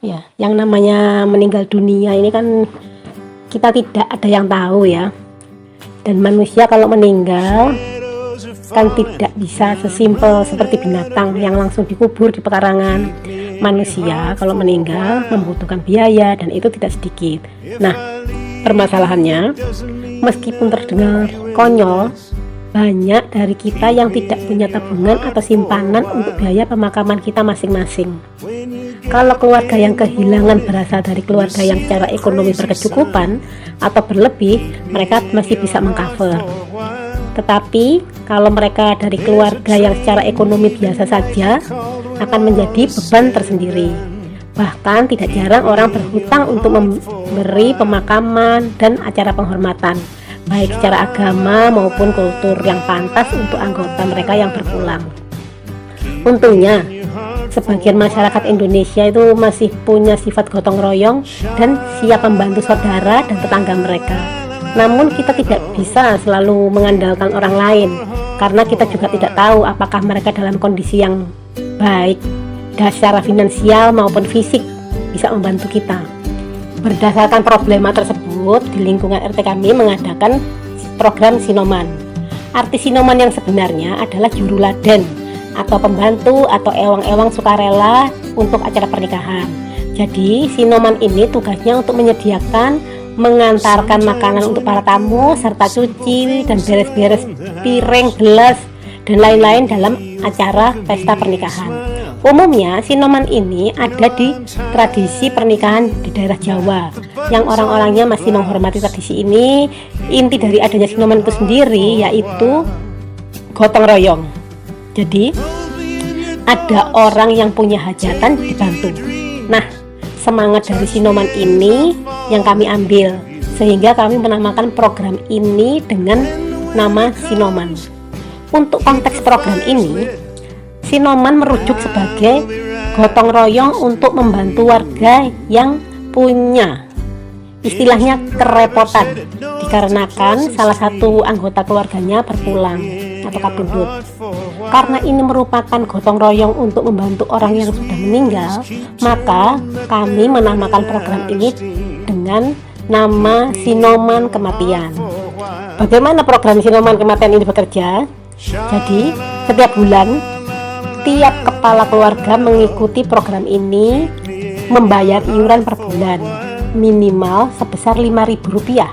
Ya, yang namanya meninggal dunia ini kan kita tidak ada yang tahu ya. Dan manusia kalau meninggal kan tidak bisa sesimpel seperti binatang yang langsung dikubur di pekarangan. Manusia kalau meninggal membutuhkan biaya dan itu tidak sedikit. Nah, permasalahannya meskipun terdengar konyol, banyak dari kita yang tidak punya tabungan atau simpanan untuk biaya pemakaman kita masing-masing. Kalau keluarga yang kehilangan berasal dari keluarga yang secara ekonomi berkecukupan atau berlebih, mereka masih bisa mengcover. Tetapi kalau mereka dari keluarga yang secara ekonomi biasa saja, akan menjadi beban tersendiri. Bahkan tidak jarang orang berhutang untuk memberi pemakaman dan acara penghormatan, baik secara agama maupun kultur yang pantas untuk anggota mereka yang berpulang. Untungnya, sebagian masyarakat Indonesia itu masih punya sifat gotong royong dan siap membantu saudara dan tetangga mereka. Namun kita tidak bisa selalu mengandalkan orang lain, karena kita juga tidak tahu apakah mereka dalam kondisi yang baik, secara finansial maupun fisik bisa membantu kita. Berdasarkan problema tersebut, di lingkungan RT kami mengadakan program Sinoman. Arti Sinoman yang sebenarnya adalah juruladen atau pembantu atau ewang-ewang sukarela untuk acara pernikahan. Jadi Sinoman ini tugasnya untuk menyediakan, mengantarkan makanan untuk para tamu, serta cuci dan beres-beres piring, gelas, dan lain-lain dalam acara pesta pernikahan. Umumnya Sinoman ini ada di tradisi pernikahan di daerah Jawa yang orang-orangnya masih menghormati tradisi ini. Inti dari adanya Sinoman itu sendiri yaitu gotong royong. Jadi ada orang yang punya hajatan dibantu. Nah, semangat dari Sinoman ini yang kami ambil, sehingga kami menamakan program ini dengan nama Sinoman. Untuk konteks program ini, Sinoman merujuk sebagai gotong royong untuk membantu warga yang punya istilahnya kerepotan dikarenakan salah satu anggota keluarganya berpulang atau kabudut. Karena ini merupakan gotong royong untuk membantu orang yang sudah meninggal, maka kami menamakan program ini dengan nama Sinoman Kematian. Bagaimana program Sinoman Kematian ini bekerja? Jadi setiap bulan tiap kepala keluarga mengikuti program ini membayar iuran per bulan minimal sebesar Rp5.000.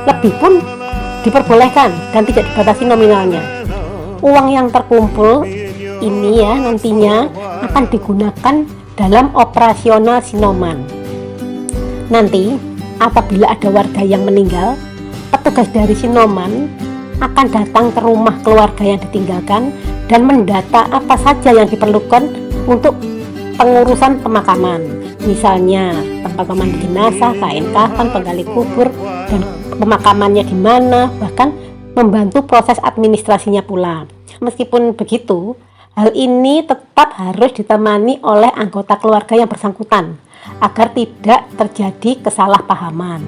Lebih pun diperbolehkan dan tidak dibatasi nominalnya. Uang yang terkumpul ini ya nantinya akan digunakan dalam operasional Sinoman. Nanti apabila ada warga yang meninggal, petugas dari Sinoman akan datang ke rumah keluarga yang ditinggalkan dan mendata apa saja yang diperlukan untuk pengurusan pemakaman. Misalnya tempat pemandi jenazah, kain kafan, penggali kubur, dan pemakamannya di mana, bahkan membantu proses administrasinya pula. Meskipun begitu, hal ini tetap harus ditemani oleh anggota keluarga yang bersangkutan agar tidak terjadi kesalahpahaman.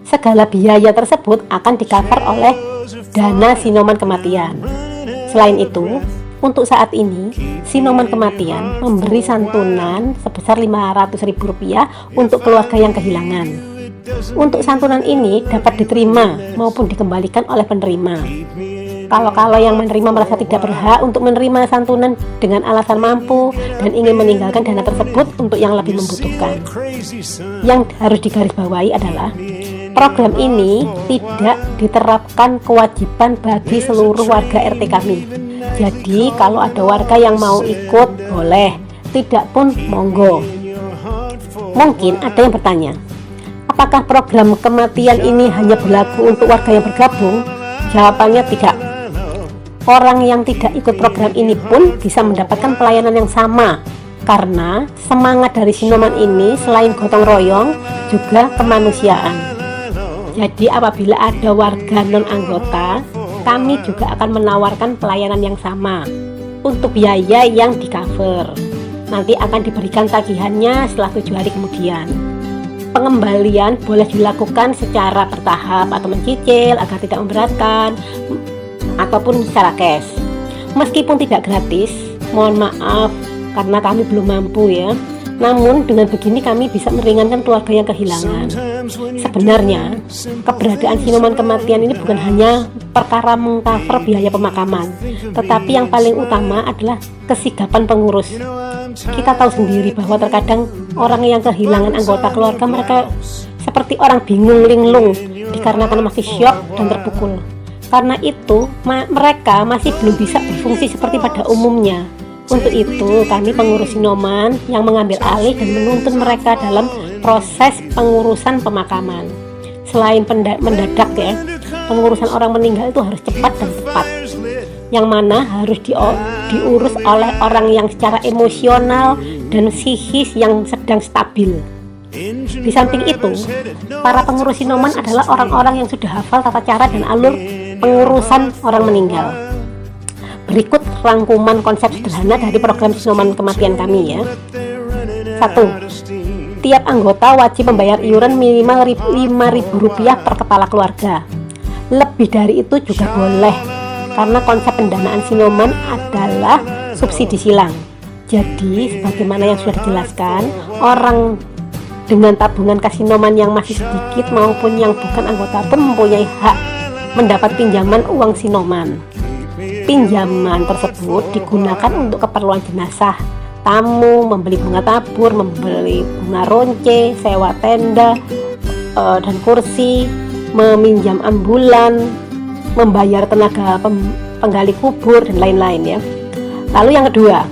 Segala biaya tersebut akan di-cover oleh dana Sinoman Kematian. Selain itu, untuk saat ini Sinoman Kematian memberi santunan sebesar Rp500.000 untuk keluarga yang kehilangan. Untuk santunan ini dapat diterima maupun dikembalikan oleh penerima. Kalau yang menerima merasa tidak berhak untuk menerima santunan dengan alasan mampu dan ingin meninggalkan dana tersebut untuk yang lebih membutuhkan. Yang harus digarisbawahi adalah program ini tidak diterapkan kewajiban bagi seluruh warga RT kami. Jadi kalau ada warga yang mau ikut boleh, tidak pun monggo. Mungkin ada yang bertanya, apakah program kematian ini hanya berlaku untuk warga yang bergabung? Jawabannya tidak. Orang yang tidak ikut program ini pun bisa mendapatkan pelayanan yang sama, karena semangat dari Sinoman ini selain gotong royong juga kemanusiaan. Jadi apabila ada warga non-anggota, kami juga akan menawarkan pelayanan yang sama untuk biaya yang di-cover. Nanti akan diberikan tagihannya setelah 7 hari kemudian. Pengembalian boleh dilakukan secara bertahap atau mencicil agar tidak memberatkan, ataupun secara cash. Meskipun tidak gratis, mohon maaf karena kami belum mampu ya. Namun dengan begini kami bisa meringankan keluarga yang kehilangan. Sebenarnya keberadaan Sinoman kematian ini bukan hanya perkara mengcover biaya pemakaman, tetapi yang paling utama adalah kesigapan pengurus. Kita tahu sendiri bahwa terkadang orang yang kehilangan anggota keluarga mereka seperti orang bingung linglung dikarenakan masih syok dan terpukul. Karena itu mereka masih belum bisa berfungsi seperti pada umumnya. Untuk itu kami pengurus Sinoman yang mengambil alih dan menuntun mereka dalam proses pengurusan pemakaman. Selain mendadak ya, pengurusan orang meninggal itu harus cepat dan tepat, yang mana harus diurus oleh orang yang secara emosional dan psikis yang sedang stabil. Di samping itu, para pengurus Sinoman adalah orang-orang yang sudah hafal tata cara dan alur pengurusan orang meninggal. Berikut rangkuman konsep sederhana dari program Sinoman kematian kami ya. 1. Tiap anggota wajib membayar iuran minimal Rp5.000 per kepala keluarga. Lebih dari itu juga boleh, karena konsep pendanaan Sinoman adalah subsidi silang. Jadi, sebagaimana yang sudah dijelaskan, orang dengan tabungan kasinoman yang masih sedikit maupun yang bukan anggota pun mempunyai hak mendapat pinjaman uang Sinoman. Pinjaman tersebut digunakan untuk keperluan jenazah, tamu, membeli bunga tabur, membeli bunga ronce, sewa tenda dan kursi, meminjam ambulan, membayar tenaga penggali kubur dan lain-lain ya. Lalu yang kedua,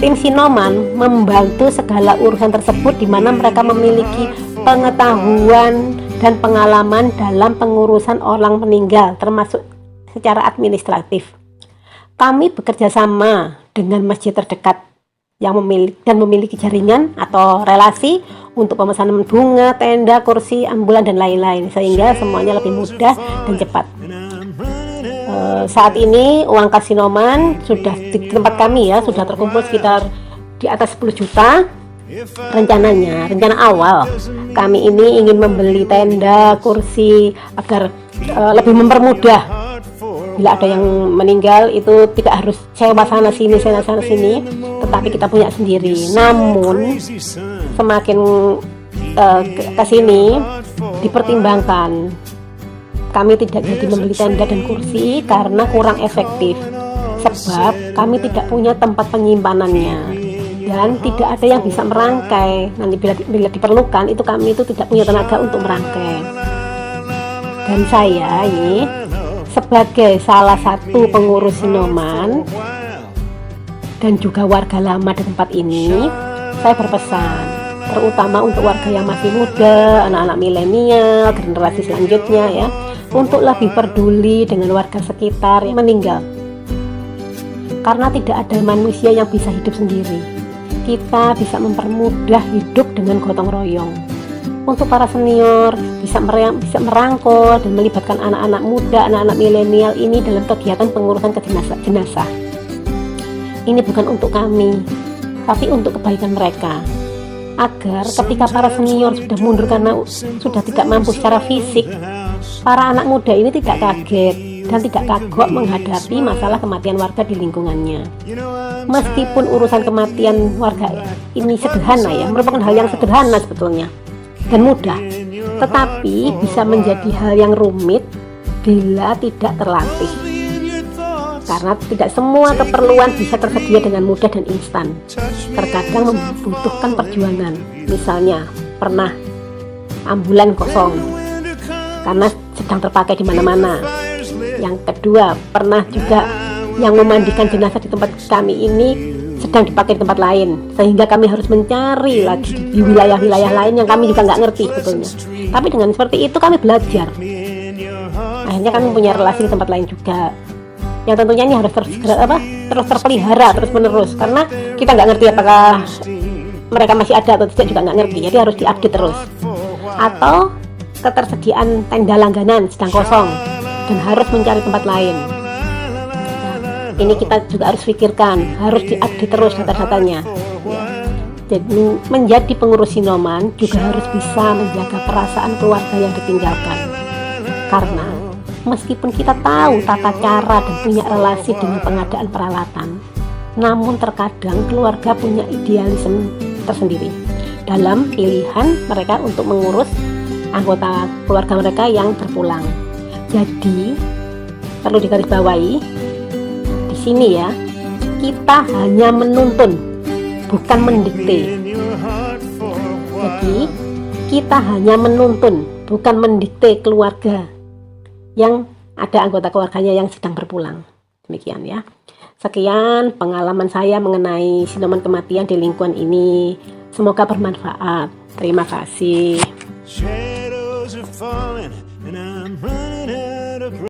tim Sinoman membantu segala urusan tersebut di mana mereka memiliki pengetahuan dan pengalaman dalam pengurusan orang meninggal, termasuk secara administratif. Kami bekerja sama dengan masjid terdekat yang memiliki jaringan atau relasi untuk pemesanan bunga, tenda, kursi, ambulan dan lain-lain, sehingga semuanya lebih mudah dan cepat. Saat ini uang kasinoman sudah di tempat kami ya sudah terkumpul sekitar di atas 10 juta. Rencana awal kami ini ingin membeli tenda, kursi agar lebih mempermudah. Bila ada yang meninggal itu tidak harus sewa sana sini, tetapi kita punya sendiri. Namun semakin ke sini dipertimbangkan kami tidak jadi membeli tenda dan kursi karena kurang efektif, sebab kami tidak punya tempat penyimpanannya dan tidak ada yang bisa merangkai. Nanti bila diperlukan itu kami itu tidak punya tenaga untuk merangkai. Dan saya ini sebagai salah satu pengurus Sinoman dan juga warga lama di tempat ini, saya berpesan terutama untuk warga yang masih muda, anak-anak milenial, generasi selanjutnya ya, untuk lebih peduli dengan warga sekitar yang meninggal. Karena tidak ada manusia yang bisa hidup sendiri. Kita bisa mempermudah hidup dengan gotong royong. Untuk para senior bisa merangkul dan melibatkan anak-anak muda, anak-anak milenial ini dalam kegiatan pengurusan jenazah. Ini bukan untuk kami, tapi untuk kebaikan mereka. Agar ketika para senior sudah mundur karena sudah tidak mampu secara fisik, para anak muda ini tidak kaget dan tidak kagok menghadapi masalah kematian warga di lingkungannya. Meskipun urusan kematian warga ini sederhana ya, merupakan hal yang sederhana sebetulnya dan mudah, tetapi bisa menjadi hal yang rumit bila tidak terlatih. Karena tidak semua keperluan bisa tersedia dengan mudah dan instan. Terkadang membutuhkan perjuangan. Misalnya, pernah ambulan kosong karena sedang terpakai di mana-mana. Yang kedua, pernah juga yang memandikan jenazah di tempat kami ini sedang dipakai di tempat lain, sehingga kami harus mencari lagi di wilayah-wilayah lain yang kami juga nggak ngerti sebetulnya. Tapi dengan seperti itu kami belajar. Akhirnya kami punya relasi di tempat lain juga, yang tentunya ini harus terus terpelihara terus menerus, karena kita nggak ngerti apakah mereka masih ada atau tidak, juga nggak ngerti. Jadi harus diupdate terus. Atau ketersediaan tenda langganan sedang kosong dan harus mencari tempat lain. Ini kita juga harus pikirkan, harus diupdate terus data-datanya. Jadi menjadi pengurus Sinoman juga harus bisa menjaga perasaan keluarga yang ditinggalkan. Karena meskipun kita tahu tata cara dan punya relasi dengan pengadaan peralatan, namun terkadang keluarga punya idealisme tersendiri. dalam pilihan mereka untuk mengurus anggota keluarga mereka yang berpulang. Jadi perlu digarisbawahi di sini ya, kita hanya menuntun, bukan mendikte. Jadi kita hanya menuntun, bukan mendikte keluarga yang ada anggota keluarganya yang sedang berpulang. Demikian ya. Sekian pengalaman saya mengenai siluman kematian di lingkungan ini. Semoga bermanfaat. Terima kasih.